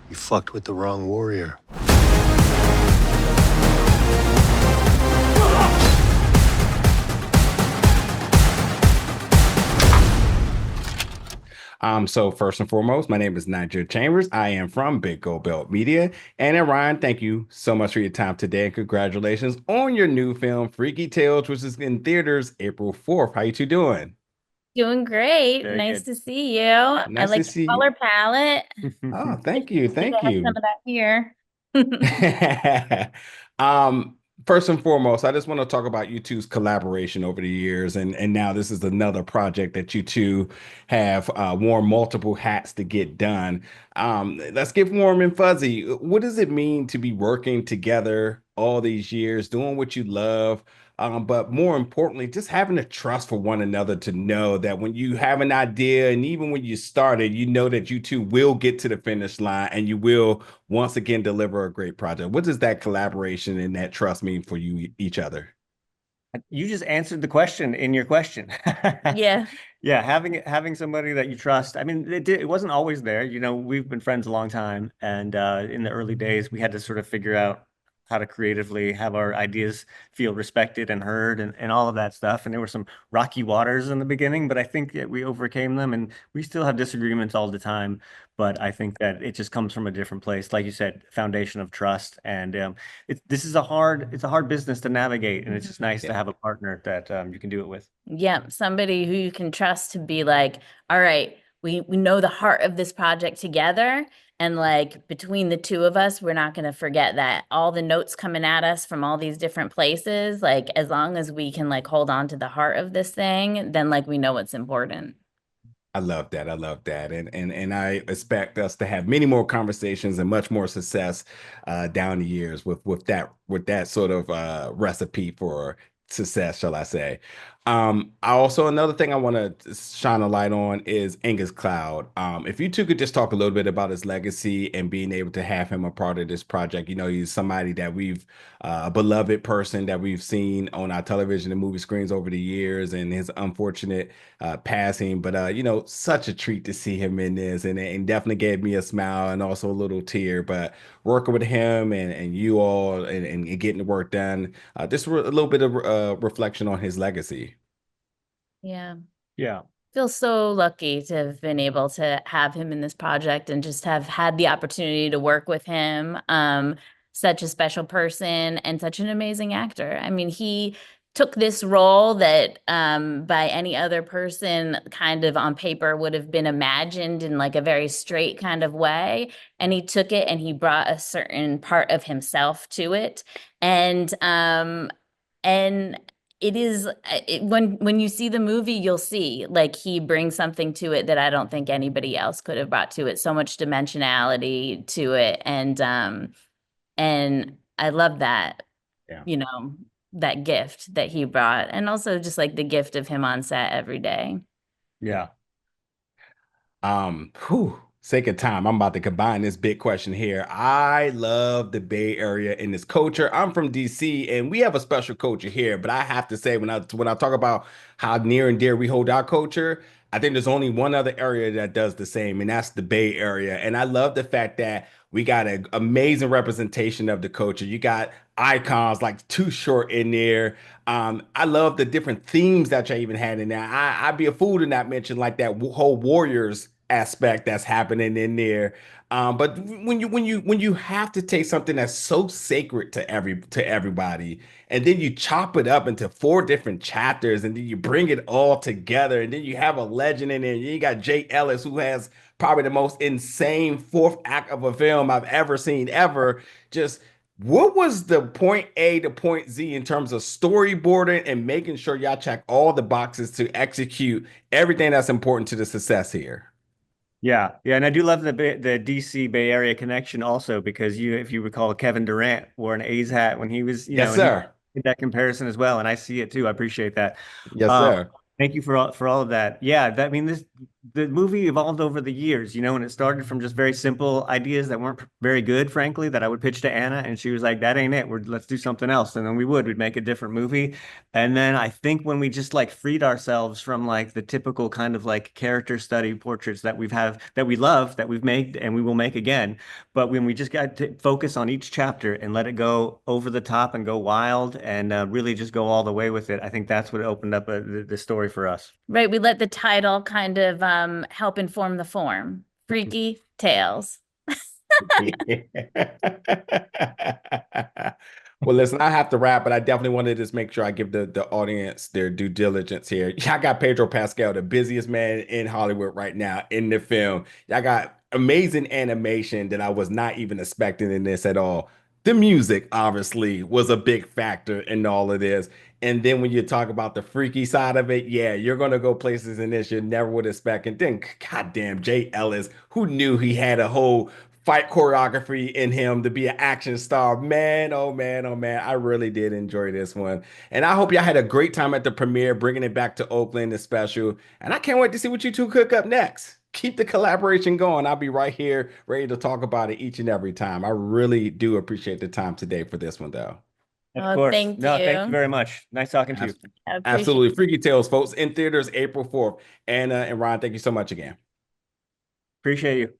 You fucked with the wrong warrior. So first and foremost, my name is Nigel Chambers. I am from Big Gold Belt Media. And Ryan, thank you so much for your time today, and congratulations on your new film, Freaky Tales, which is in theaters April 4th. How you two doing? Doing great. Very Nice good. to see you. I Nice to like your see you. color palette. Oh, Wish thank you. we could Thank have some you. of that here. Um, First and foremost, I just want to talk about you two's collaboration over the years, and now this is another project that you two have worn multiple hats to get done. Let's get warm and fuzzy. What does it mean to be working together all these years, doing what you love? But more importantly, just having the trust for one another to know that when you have an idea, and even when you started, you know that you two will get to the finish line and you will once again deliver a great project. What does that collaboration and that trust mean for you each other? You just answered the question in your question. Yeah. Yeah, having somebody that you trust. I mean, it wasn't always there. You know, we've been friends a long time, and in the early days, we had to sort of figure out how to creatively have our ideas feel respected and heard, and all of that stuff. And there were some rocky waters in the beginning, but I think that we overcame them, and we still have disagreements all the time. But I think that it just comes from a different place, like you said, foundation of trust. And this is it's a hard business to navigate, and it's just nice to Yeah. have a partner that you can do it with. Yeah. Somebody who you can trust to be like, all right, we know the heart of this project together. And like between the two of us, we're not going to forget that all the notes coming at us from all these different places, like as long as we can like hold on to the heart of this thing, then like we know what's important. I love that. I love that. And I expect us to have many more conversations and much more success down the years with that sort of recipe for success, shall I say. I also another thing I want to shine a light on is Angus Cloud. If you two could just talk a little bit about his legacy and being able to have him a part of this project. You know, he's somebody that we've a beloved person that we've seen on our television and movie screens over the years, and his unfortunate passing. But you know, such a treat to see him in this, and definitely gave me a smile and also a little tear. But working with him and you all and getting the work done, just a little bit of reflection on his legacy. Yeah. Yeah. Feel so lucky to have been able to have him in this project and just have had the opportunity to work with him. Such a special person and such an amazing actor. I mean, he took this role that by any other person kind of on paper would have been imagined in like a very straight kind of way. And he took it and he brought a certain part of himself to it. And it is when you see the movie, you'll see like he brings something to it that I don't think anybody else could have brought to it. So much dimensionality to it, and I love that, Yeah. you know, that gift that he brought, and also just like the gift of him on set every day. Yeah. Sake of time, I'm about to combine this big question here. I love the Bay Area in this culture. I'm from DC, and we have a special culture here. But I have to say, when I talk about how near and dear we hold our culture, I think there's only one other area that does the same, and that's the Bay Area. And I love the fact that we got an amazing representation of the culture. You got icons like Too Short in there. I love the different themes that you even had in there. I'd be a fool to not mention like that whole Warriors aspect that's happening in there. But when you have to take something that's so sacred to everybody, and then you chop it up into four different chapters, and then you bring it all together, and then you have a legend in there. You got Jay Ellis, who has probably the most insane fourth act of a film I've ever seen ever. Just what was the point A to point Z in terms of storyboarding and making sure y'all check all the boxes to execute everything that's important to the success here? Yeah. Yeah. And I do love the DC Bay Area connection also because if you recall, Kevin Durant wore an A's hat when he was, Yes, and he sir. did that comparison as well. And I see it too. I appreciate that. Yes, Um, sir. Thank you for all of that. Yeah. I mean, the movie evolved over the years, and it started from just very simple ideas that weren't very good, frankly, that I would pitch to Anna, and she was like, "That ain't it. Let's do something else." And then we'd make a different movie. And then I think when we just like freed ourselves from like the typical kind of like character study portraits that we love, that we've made and we will make again, but when we just got to focus on each chapter and let it go over the top and go wild and really just go all the way with it, I think that's what opened up the story for us. Right. We let the title kind of help inform the form. Freaky Tales. Well, listen, I have to wrap, but I definitely wanted to just make sure I give the audience their due diligence here. Y'all got Pedro Pascal, the busiest man in Hollywood right now in the film. Y'all got amazing animation that I was not even expecting in this at all. The music, obviously, was a big factor in all of this. And then when you talk about the freaky side of it, yeah, you're going to go places in this you never would expect. And then, goddamn, Jay Ellis, who knew he had a whole fight choreography in him to be an action star. Man, oh man, oh man. I really did enjoy this one. And I hope y'all had a great time at the premiere, bringing it back to Oakland, the special. And I can't wait to see what you two cook up next. Keep the collaboration going. I'll be right here ready to talk about it each and every time. I really do appreciate the time today for this one, though. Of course. Thank No, you. thank you very much. Nice talking to you. Absolutely. Freaky Tales, folks, in theaters April 4th. And Ron, thank you so much again. Appreciate you.